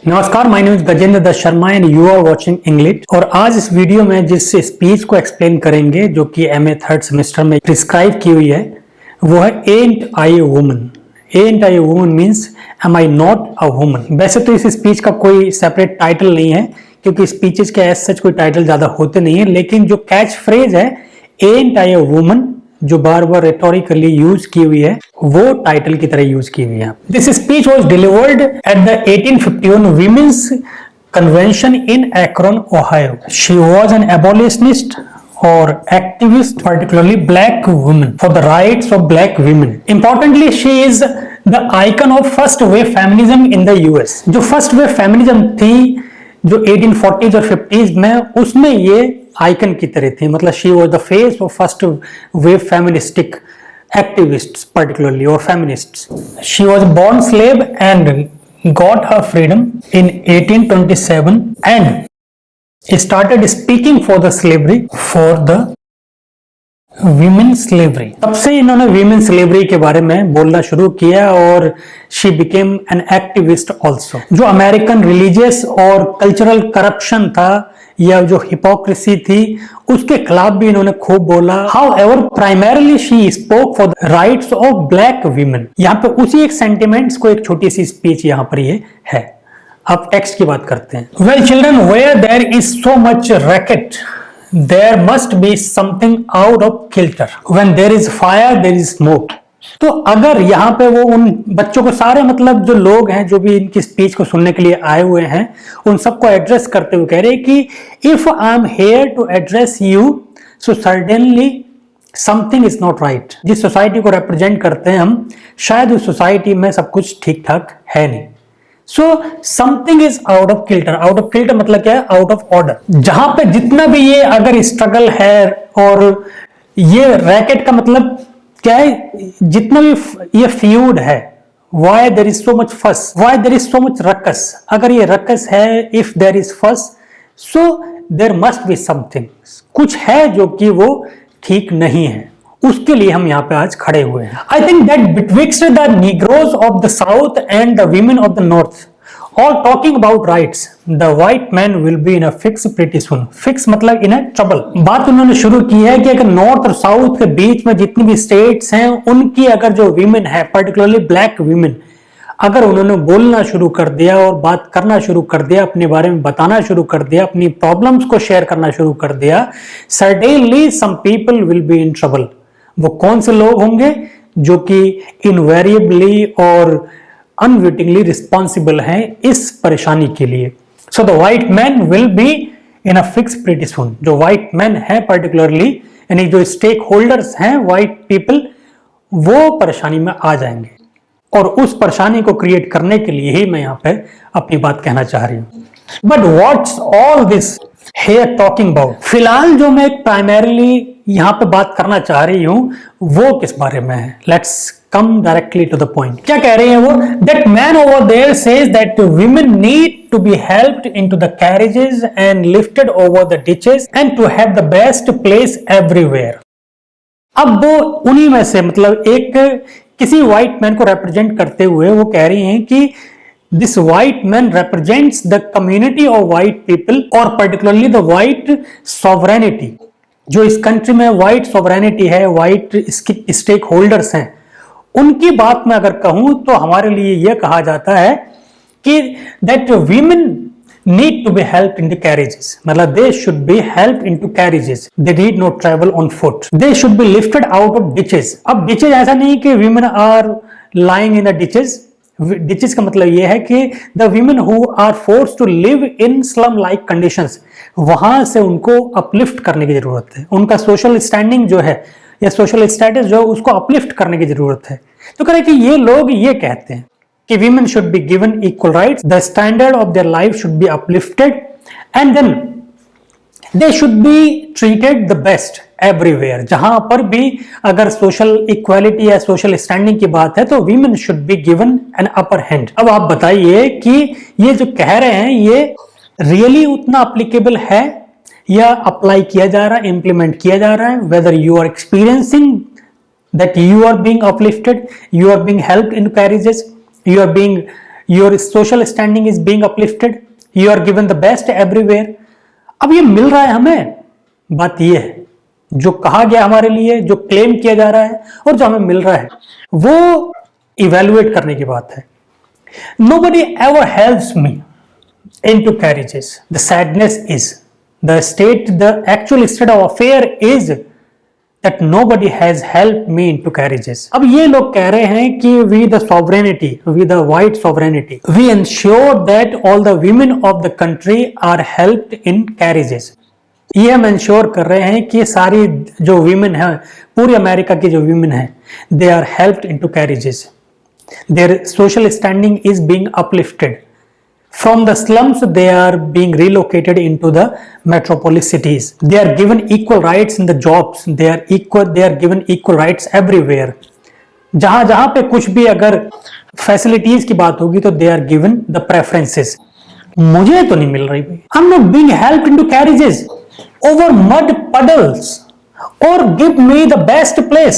नमस्कार, my name is Gajendra Dutt Sharma and you are watching English. और आज इस वीडियो में जिस स्पीच को एक्सप्लेन करेंगे जो कि एमए थर्ड सेमेस्टर में प्रिस्क्राइब की हुई है वो है ain't I a woman. Ain't I a woman means am I not a woman. वैसे तो इस स्पीच का कोई सेपरेट टाइटल नहीं है क्योंकि स्पीचेस के एज सच कोई टाइटल ज्यादा होते नहीं है, लेकिन जो कैच फ्रेज है एंट आई ए वुमन जो बार बार रेटोरिकली यूज की हुई है वो टाइटल की तरह यूज की हुई है। This speech was delivered at the 1851 women's convention in Akron, Ohio. She was an abolitionist और activist, particularly black women, for the rights of black women. Importantly, she is the icon of first wave feminism in the US. जो first wave feminism थी जो 1840s और 50s में, उसमें ये icon की तरह थी। मतलब she was the face of first wave feministic activists particularly और feminists. She was born slave and got her freedom in 1827 and started speaking for the slavery, for the women slavery. तब से इन्होंने women slavery के बारे में बोलना शुरू किया और she became an activist also. जो अमेरिकन रिलीजियस और कल्चरल करप्शन था या जो हिपोक्रेसी थी उसके खिलाफ भी इन्होंने खूब बोला। However primarily she spoke for the rights of black women. यहाँ पे उसी एक सेंटिमेंट्स को एक छोटी सी स्पीच यहाँ पर ये है। अब टेक्स्ट की बात करते हैं। Well children, where there is so much racket there must be something out of kilter. When there is fire there is smoke. तो अगर यहाँ पे वो उन बच्चों को सारे मतलब जो लोग हैं जो भी इनकी स्पीच को सुनने के लिए आए हुए हैं उन सबको एड्रेस करते हुए कह रहे हैं कि if I am here to address you so certainly something is not right. जिस सोसाइटी को रिप्रेजेंट करते हैं हम, शायद उस सोसाइटी में सब कुछ ठीक ठाक है नहीं। So something is out of kilter. Out of kilter मतलब क्या है? Out of order. जहां पे जितना भी ये अगर स्ट्रगल है और ये रैकेट का मतलब क्या है, जितना भी ये फ्यूड है, why there is so much fuss, why there is so much ruckus. अगर ये रकस है, if there is fuss, so there must be something. कुछ है जो कि वो ठीक नहीं है, उसके लिए हम यहाँ पे आज खड़े हुए हैं। I think that betwixt the negroes of the south and the women of the north all talking about rights, the white man will be in a fix pretty soon. Fix मतलब इन अ ट्रबल। बात उन्होंने शुरू की है कि अगर north और south के बीच में जितनी भी स्टेट्स हैं उनकी अगर जो वीमेन है, पर्टिकुलरली ब्लैक वीमेन, अगर उन्होंने बोलना शुरू कर दिया और बात करना शुरू कर दिया, अपने बारे में बताना शुरू कर दिया, अपनी प्रॉब्लम्स को शेयर करना शुरू कर दिया, certainly some people will be in trouble. वो कौन से लोग होंगे? जो कि इनवेरिएबली और अनविटिंगली रिस्पॉन्सिबल हैं इस परेशानी के लिए। So the white man will be in a fix pretty सून। जो व्हाइट मैन है पर्टिकुलरली, यानी जो स्टेक होल्डर्स हैं व्हाइट पीपल, वो परेशानी में आ जाएंगे। और उस परेशानी को क्रिएट करने के लिए ही मैं यहाँ पे अपनी बात कहना चाह रही हूँ। But what's all this here talking about? फिलहाल जो मैं प्राइमरीली यहाँ पे बात करना चाह रही हूँ वो किस बारे में है? Let's come directly to the point. क्या कह रही है वो? That man over there says that women need to be helped into the carriages and lifted over the ditches and to have the best place everywhere. अब वो उन्हीं में से मतलब एक किसी व्हाइट मैन को रिप्रेजेंट करते हुए वो कह रही हैं कि this white man represents the community of white people और particularly the white sovereignty। जो इस कंट्री में व्हाइट सॉवरेनिटी है, व्हाइट स्टेक होल्डर्स हैं, उनकी बात में अगर कहूं तो हमारे लिए यह कहा जाता है कि that women need to be helped in the carriages. मतलब they should be helped into carriages, they need not travel on foot, they should be lifted out of ditches. अब डिचेस ऐसा नहीं कि women are lying in the ditches. Ditches का मतलब यह है कि the women who are force to live in slum like conditions, वहां से उनको अपलिफ्ट करने की जरूरत है। उनका सोशल स्टैंडिंग जो है या सोशल स्टेटस जो है उसको अपलिफ्ट करने की जरूरत है। तो कह रहे कि ये लोग ये कहते हैं कि women should be given equal rights, the standard of their life should be uplifted and then they should be treated the best everywhere. जहां पर भी अगर सोशल इक्वालिटी या सोशल स्टैंडिंग की बात है तो women should be given an upper hand. अब आप बताइए कि ये जो कह रहे हैं ये रियली उतना अप्लीकेबल है या अप्लाई किया जा रहा है, इंप्लीमेंट किया जा रहा है? Whether you are experiencing that you are being uplifted, you are being helped in carriages, you are being your social standing is being uplifted, you are given the best everywhere. अब ये मिल रहा है हमें, बात ये है जो कहा गया हमारे लिए, जो क्लेम किया जा रहा है और जो हमें मिल रहा है, वो इवेलुएट करने की बात है। Nobody ever helps me into carriages. The sadness is the actual state of affair is that nobody has helped me into carriages. अब ये लोग कह रहे हैं कि with the white sovereignty, we ensure that all the women of the country are helped in carriages. ये हम ensure कर रहे हैं कि सारी जो वीमेन है, पूरी अमेरिका की जो वीमेन है, they are helped into carriages, their social standing is being uplifted, from the slums they are being relocated into the metropolis cities, they are given equal rights in the jobs, they are given equal rights everywhere. जहां जहां पे कुछ भी अगर facilities की बात होगी तो they are given the preferences. मुझे तो नहीं मिल रही भाई, I am not being helped into carriages over mud puddles or give me the best place।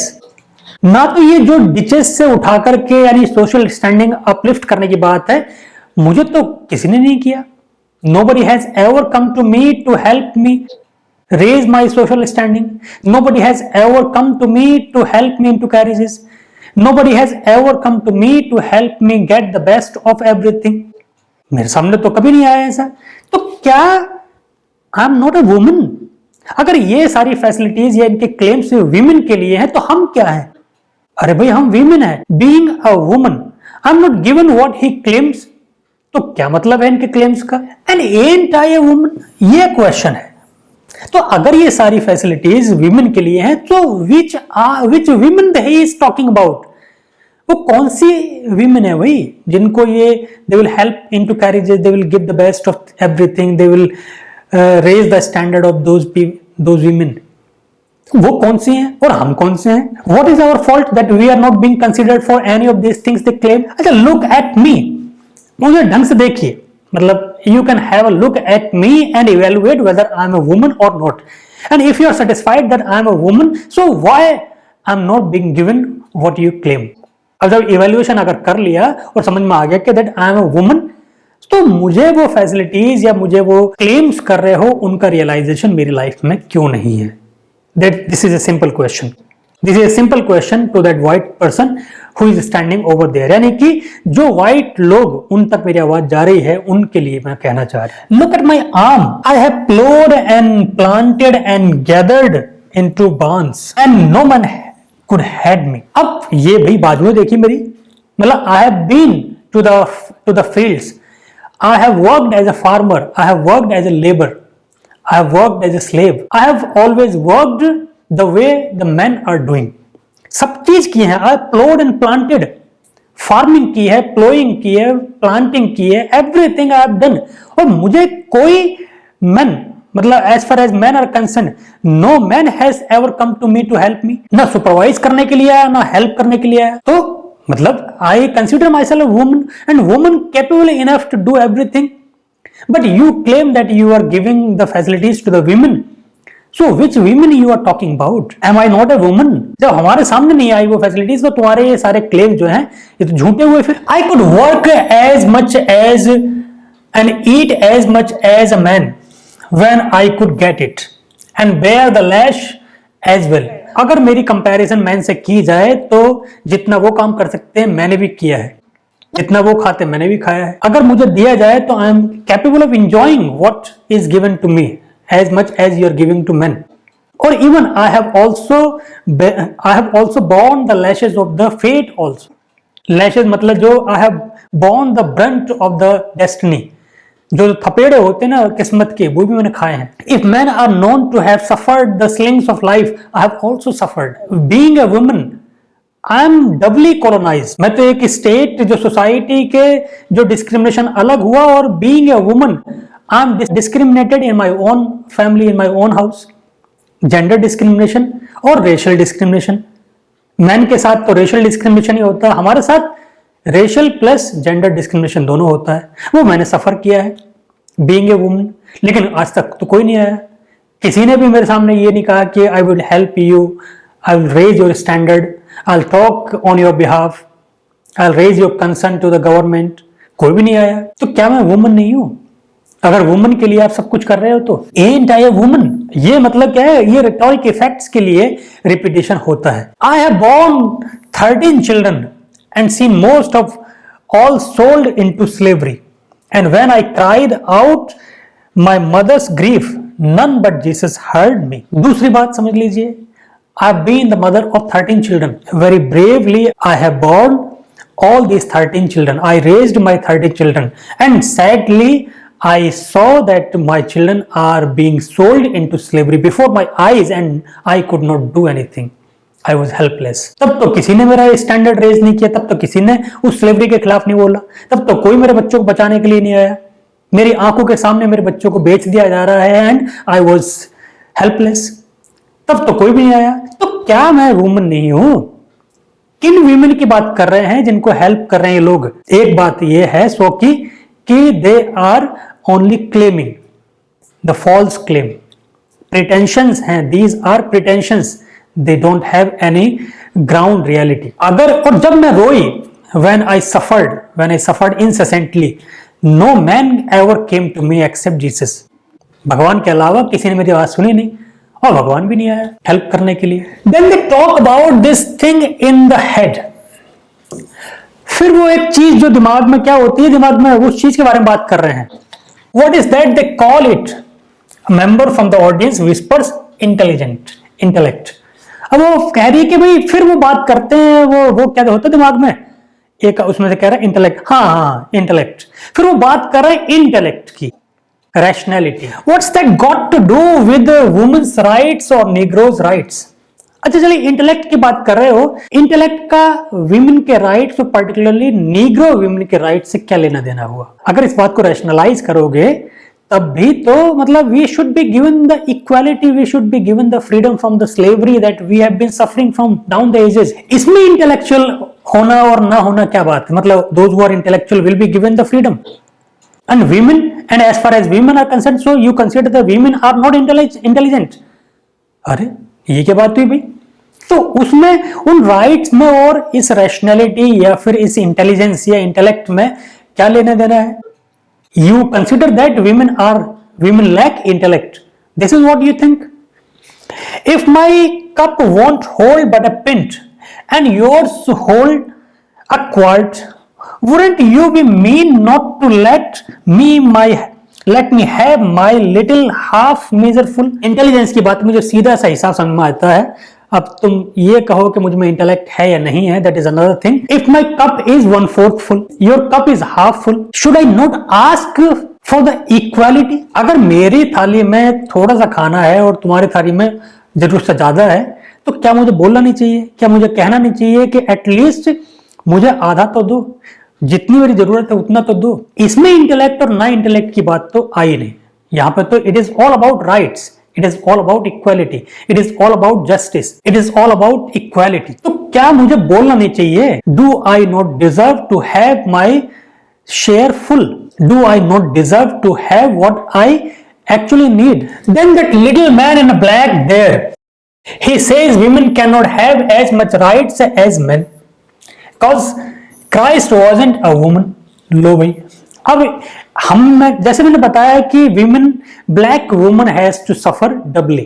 ना तो ये जो डिचेस से उठा करके यानी सोशल स्टैंडिंग अपलिफ्ट करने की बात है, मुझे तो किसी ने नहीं किया। Nobody has ever come to me to help me raise my social standing. Nobody has ever come to me to help me into carriages. Nobody has ever come to me to help me get the best of everything। मेरे सामने तो कभी नहीं आया ऐसा। तो क्या आई am not a woman? अगर ये सारी फैसिलिटीज या इनके क्लेम्स वीमेन के लिए हैं तो हम क्या हैं? अरे भाई हम वीमेन है, being a woman I am not given what he claims. तो क्या मतलब है इनके क्लेम्स का? And ant I a woman, ये क्वेश्चन है। तो अगर ये सारी फैसिलिटीज वीमेन के लिए हैं तो which women he is talking about? वो कौन सी वीमेन है भाई जिनको ये they will help into carriages, they will give the best of everything, they will raise the standard of those women? वो कौन सी हैं और हम कौन से हैं? What is our fault that we are not being considered for any of these things they claim? अच्छा, look at me, मुझे ढंग से देखिए, मतलब you can have a look at me and evaluate whether I am a woman or not, and if you are satisfied that I am a woman, so why I am not being given what you claim? अब जब evaluation अगर कर लिया और समझ में आ गया कि that I am a woman, तो मुझे वो फैसिलिटीज या मुझे वो क्लेम्स कर रहे हो उनका रियलाइजेशन मेरी लाइफ में क्यों नहीं है? This is a simple question, this is a simple question to that white person who is standing over there. यानी कि जो व्हाइट लोग उन तक मेरी आवाज जा रही है उनके लिए मैं कहना चाह रहा हूं, look at my arm, I have ploughed and planted and gathered into barns and no man could head me. अब ये भाई बाजुएं देखी मेरी, मतलब I have been to the fields, I have worked as a farmer, I have worked as a laborer, I have worked as a slave, I have always worked the way the men are doing। सब चीज की है, I have plowed and planted, farming की है, ploughing की है, planting की है, एवरीथिंग आई हैव डन। और मुझे कोई मैन, मतलब as far as man are concerned, no man has ever come to me to help me. ना सुपरवाइज करने के लिए आया, ना हेल्प करने के लिए आया। तो मतलब I consider myself a woman and woman capable enough to do everything, but you claim that you are giving the facilities to the women, so which women you are talking about? Am I not a woman? जब हमारे सामने नहीं आई वो facilities तो तुम्हारे ये सारे claim जो हैं ये तो झूठे हुए। फिर I could work as much as and eat as much as a man when I could get it and bear the lash as well। अगर मेरी कंपैरिजन मैन से की जाए तो जितना वो काम कर सकते हैं मैंने भी किया है, जितना वो खाते मैंने भी खाया है। अगर मुझे दिया जाए तो I am capable of enjoying what is given to me as much as you are giving to man. और even I have also borne the lashes of the fate also। Lashes मतलब जो I have borne the brunt of the destiny, जो थपेड़े होते हैं ना किस्मत के, वो भी मैंने खाए हैं। If man are known to have suffered the slings of life, I have also suffered. Being a woman I am doubly colonised. मैं तो एक स्टेट जो सोसाइटी के जो डिस्क्रिमिनेशन अलग हुआ, और being a woman I M discriminated in my own family, in my own house. Gender discrimination और रेशियल डिस्क्रिमिनेशन। मैन के साथ तो रेशियल डिस्क्रिमिनेशन ही होता है, हमारे साथ रेशियल प्लस जेंडर डिस्क्रिमिनेशन दोनों होता है। वो मैंने सफर किया है बीइंग ए वुमन, लेकिन आज तक तो कोई नहीं आया, किसी ने भी मेरे सामने ये नहीं कहा कि I will help you, I will raise your standard, I will talk on your behalf, I will raise your concern to the government. कोई भी नहीं आया। तो क्या मैं वुमन नहीं हूं? अगर वुमन के लिए आप सब कुछ कर रहे हो तो एंट आई ए वुमन, ये मतलब क्या है? ये रिटोरिक इफेक्ट्स के लिए रिपीटिशन होता है। I have born 13 children and seen most of all sold into slavery and when I cried out my mother's grief none but Jesus heard me. दूसरी बात समझ लीजिए, I have been the mother of 13 children, very bravely I have born all these 13 children. I raised my 13 children and sadly I saw that my children are being sold into slavery before my eyes and I could not do anything. I was helpless. तब तो किसी ने मेरा standard raise नहीं किया, तब तो किसी ने उस स्लेवरी के खिलाफ नहीं बोला, तब तो कोई मेरे बच्चों को बचाने के लिए नहीं आया। मेरी आंखों के सामने मेरे बच्चों को बेच दिया जा रहा है एंड आई वॉज हेल्पलेस, तब तो कोई भी नहीं आया। तो क्या मैं वुमन नहीं हूं? किन वीमेन की बात कर रहे हैं जिनको हेल्प कर रहे हैं ये लोग? एक बात ये है सो कि they are only claiming the false claim, pretensions हैं, these are pretensions, they don't have any ground reality. अगर और जब मैं रोई, when I suffered incessantly, no man ever came to me except Jesus. भगवान के अलावा किसी ने मेरी आवाज सुनी नहीं और भगवान भी नहीं आया हेल्प करने के लिए। Then they talk about this thing in the head. फिर वो एक चीज जो दिमाग में क्या होती है, दिमाग में उस चीज के बारे में बात कर रहे हैं। What is that? They call it. A member from the audience whispers intellect. अब वो कह रही है कि भाई फिर वो बात करते हैं, वो क्या होता है दिमाग में, एक उसमें से कह रहा है इंटेलेक्ट, हाँ इंटेलेक्ट, फिर वो बात कर रहा है इंटेलेक्ट की, rationality. What's that got to do with women's rights और नीग्रोज राइट्स? अच्छा चलिए इंटेलेक्ट की बात कर रहे हो, इंटेलेक्ट का विमेन के राइट्स और पर्टिकुलरली नीग्रो विमेन के राइट्स से क्या लेना देना हुआ? अगर इस बात को रैशनलाइज करोगे तब भी तो मतलब we should be given the equality, we should be given the freedom from the slavery that we have been suffering from down the ages. इसमें इंटेलेक्चुअल होना और ना होना क्या बात है? मतलब those who are intellectual will be given the freedom and women, and as far as women are concerned, so you consider the women are not intelligent. अरे ये क्या बात हुई भाई? तो उसमें उन राइट्स में और इस रैशनैलिटी या फिर इस इंटेलिजेंस या इंटेलेक्ट में क्या लेना देना है? You consider that women lack intellect. This is what you think. If my cup won't hold but a pint and yours hold a quart, wouldn't you be mean not to let me have my little half measureful? Intelligence की बात मुझे सीधा सा हिसाब समझ में आता है। अब तुम ये कहो कि मुझ में इंटेलेक्ट है या नहीं है, that is another thing. If my cup is 1/4 full, your cup is half full, should I not ask for the equality? अगर मेरी थाली में थोड़ा सा खाना है और तुम्हारी थाली में जरूरत से ज्यादा है तो क्या मुझे बोलना नहीं चाहिए? क्या मुझे कहना नहीं चाहिए कि एटलीस्ट मुझे आधा तो दो, जितनी मेरी जरूरत है उतना तो दो? इसमें इंटेलेक्ट और ना इंटेलेक्ट की बात तो आई नहीं। यहां पर तो it is all about rights, it is all about equality, it is all about justice, it is all about equality. तो क्या मुझे बोलना नहीं चाहिए? Do I not deserve to have my share full? Do I not deserve to have what I actually need? Then that little man in black there, he says women cannot have as much rights as men because Christ wasn't a woman. लो भाई, अब जैसे मैंने बताया कि women, black woman has to suffer doubly.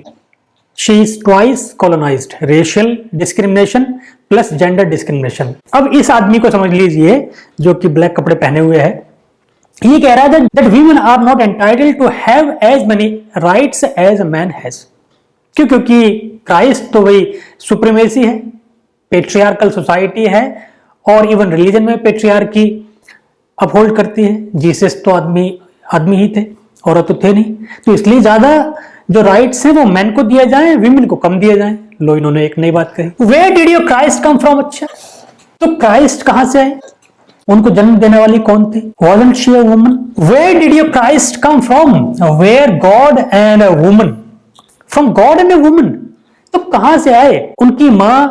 She is twice colonized, racial discrimination plus gender discrimination. अब इस आदमी को समझ लीजिए जो कि ब्लैक कपड़े पहने हुए है, ये कह रहा है that women are not entitled to have as many rights as a man has. क्यों? क्योंकि क्राइस्ट तो वही सुप्रीमेसी है, पेट्रियार्कल सोसाइटी है और इवन रिलीजन में पेट्रियार्की अपहोल्ड करती है। जीसस तो आदमी ही थे, औरत तो थे नहीं, तो इसलिए ज्यादा जो राइट्स हैं वो मैन को दिए जाएं, विमेन को कम दिए जाएं। लो इन्होंने एक नई बात कही। Where did your Christ come from? अच्छा तो क्राइस्ट कहां से आए? उनको जन्म देने वाली कौन थी? Wasn't she a woman? Where did your Christ come from? Where God and a woman? From God and a woman. तो कहां से आए? उनकी मां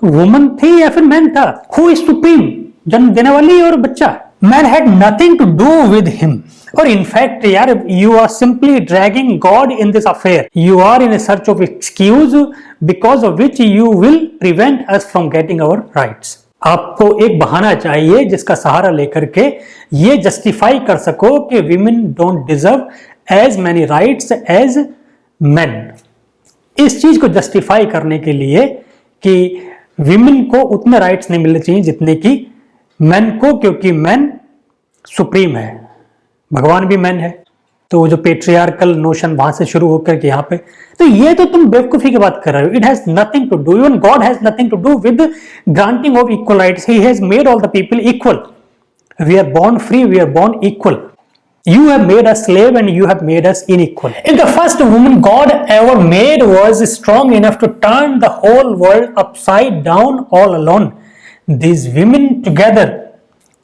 वुमन थी या फिर मैन था? Who is supreme? जन्म देने वाली और बच्चा? Man had nothing to do with him. और in fact यार, you are simply dragging God in this affair. You are in a search of excuse because of which you will prevent us from getting our rights. आपको एक बहाना चाहिए जिसका सहारा लेकर के ये जस्टिफाई कर सको कि women don't deserve as many rights as men. इस चीज को जस्टिफाई करने के लिए कि वीमेन को उतने राइट्स नहीं मिलने चाहिए जितने कि मेन को, क्योंकि मेन सुप्रीम है, भगवान भी मेन है। तो जो पेट्रियार्कल नोशन वहां से शुरू होकर के यहाँ पे, तो ये तो तुम बेवकूफी की बात कर रहे हो। It has nothing to do, even God has nothing to do with granting of equal rights. He has made all the people equal. We are born free, we are born equal. You have made us slave and you have made us unequal. If the first woman God ever made was strong enough to turn the whole world upside down all alone, these women together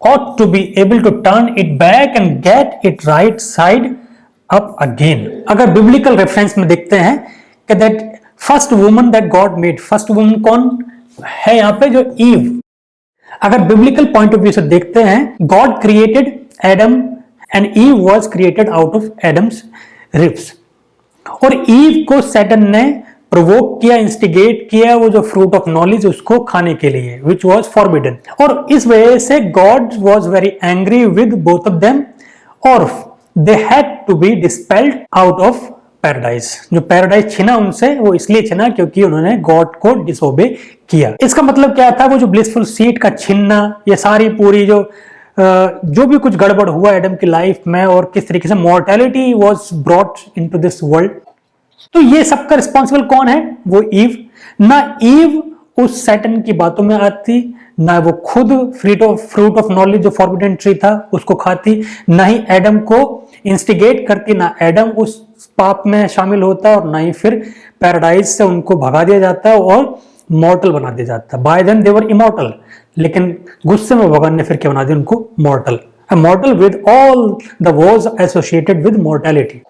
ought to be able to turn it back and get it right side up again. अगर biblical reference में देखते हैं कि that first woman that God made, first woman कौन है यहाँ पे? जो ईव। अगर बिब्लिकल पॉइंट ऑफ व्यू से देखते हैं, God created Adam and Eve was created out of Adam's ribs. और ईव को सैटन ने प्रोवोक किया, इंस्टिगेट किया वो जो फ्रूट ऑफ नॉलेज उसको खाने के लिए, विच वाज फॉरबिडन। और इस वजह से God was very angry with both of them और they had to be dispelled out of paradise. जो पैराडाइज छिना उनसे, वो इसलिए छिना क्योंकि उन्होंने गॉड को डिसोबे किया। इसका मतलब क्या था? वो जो ब्लिसफुल सीट का छिनना, ये सारी पूरी जो भी कुछ गड़बड़ हुआ एडम की लाइफ में और किस तरीके से mortality was brought into this world, तो ये सबका रिस्पॉन्सिबल कौन है? वो ईव। ना ईव उस सैटन की बातों में आती, ना वो खुद फ्रूट ऑफ नॉलेज जो फॉरबिडन ट्री था उसको खाती, ना ही एडम को इंस्टिगेट करती, ना एडम उस पाप में शामिल होता और ना ही फिर पैराडाइज से उनको भगा दिया जाता और मॉर्टल बना दिया जाता। By then they were immortal, लेकिन गुस्से में भगवान ने फिर क्या बना दिया उनको? मॉर्टल। मॉर्टल with all the was associated with mortality.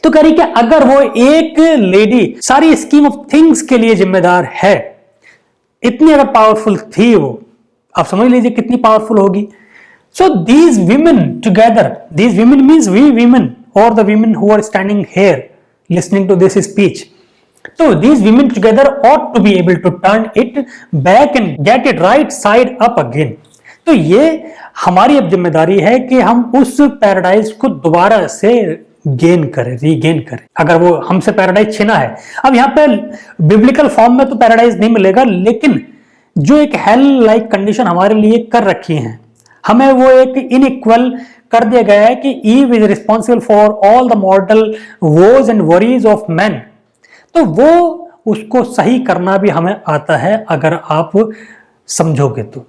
तो कह रही कि अगर वो एक लेडी सारी स्कीम ऑफ थिंग्स के लिए जिम्मेदार है, इतनी अगर पावरफुल थी वो, आप समझ लीजिए कितनी पावरफुल होगी। So these women together, these women means we women और the women who are standing here listening to this speech, तो these women together ought to be able to turn it back and get it right side up again. तो ये हमारी अब जिम्मेदारी है कि हम उस पैराडाइज को दोबारा से गेन करें, रीगेन करें। अगर वो हमसे पैराडाइज छिना है, अब यहाँ पे बिब्लिकल फॉर्म में तो पैराडाइज नहीं मिलेगा, लेकिन जो एक हेल लाइक कंडीशन हमारे लिए कर रखी है, हमें वो एक इनइक्वल कर दिया गया है कि Eve is responsible for all the mortal woes and worries of man. तो वो उसको सही करना भी हमें आता है अगर आप समझोगे तो।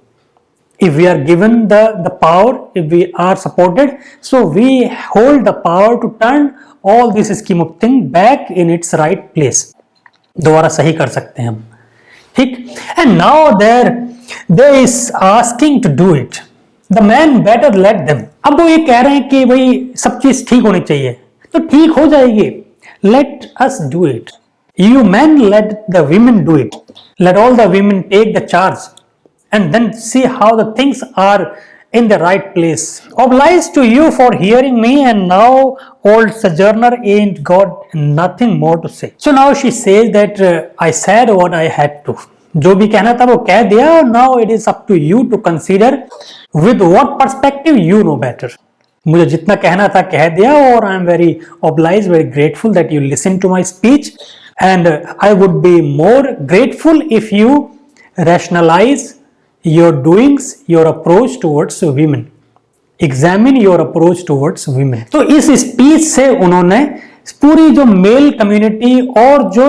If we are given the power, if we are supported, so we hold the power to turn all this scheme of thing back in its right place. दोबारा सही कर सकते हैं हम, ठीक। And now there is asking to do it, the man better let them. अब वो ये कह रहे हैं कि भाई सब चीज ठीक होनी चाहिए, तो ठीक हो जाएगी, let us do it. You men let the women do it. Let all the women take the charge and then see how the things are in the right place. Obliged to you for hearing me, and now old sojourner ain't got nothing more to say. So now she says that I said what I had to. जो भी कहना था वो कह दिया, now it is up to you to consider with what perspective you know better. मुझे जितना कहना था कह दिया और I am very obliged, very grateful that you listen to my speech. And I would be more grateful if you rationalize your doings, your approach towards women. Examine your approach towards women. तो इस speech से उन्होंने पूरी जो mail community और जो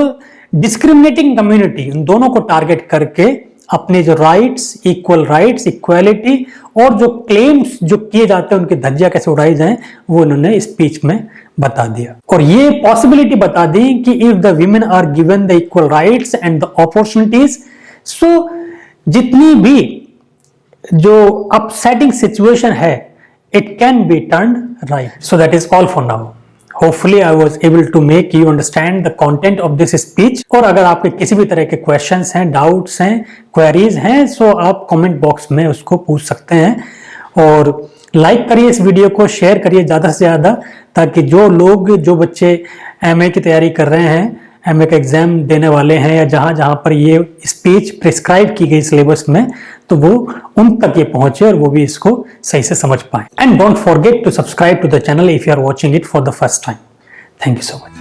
discriminating community, उन दोनों को टारगेट करके अपने जो राइट्स, इक्वल राइट्स, इक्वालिटी और जो क्लेम्स जो किए जाते हैं उनकी धज्जियां कैसे उड़ाई जाएं, वो उन्होंने स्पीच में बता दिया। और ये पॉसिबिलिटी बता दी कि if the women are given the equal rights and the opportunities, so जितनी भी जो अपसेटिंग सिचुएशन है, it can be turned right. So that is all for now. Hopefully I was able to make you understand the content of this speech. और अगर आपके किसी भी तरह के questions हैं, doubts हैं, queries हैं, so आप comment box में उसको पूछ सकते हैं। और like करिए इस वीडियो को, share करिए ज़्यादा से ज़्यादा, ताकि जो लोग, जो बच्चे MA की तैयारी कर रहे हैं एमए का एग्जाम देने वाले हैं या जहां जहां पर ये स्पीच प्रिस्क्राइब की गई सिलेबस में, तो वो उन तक ये पहुंचे और वो भी इसको सही से समझ पाए। And don't forget to subscribe to the channel if you are watching it for the first time. Thank you so much.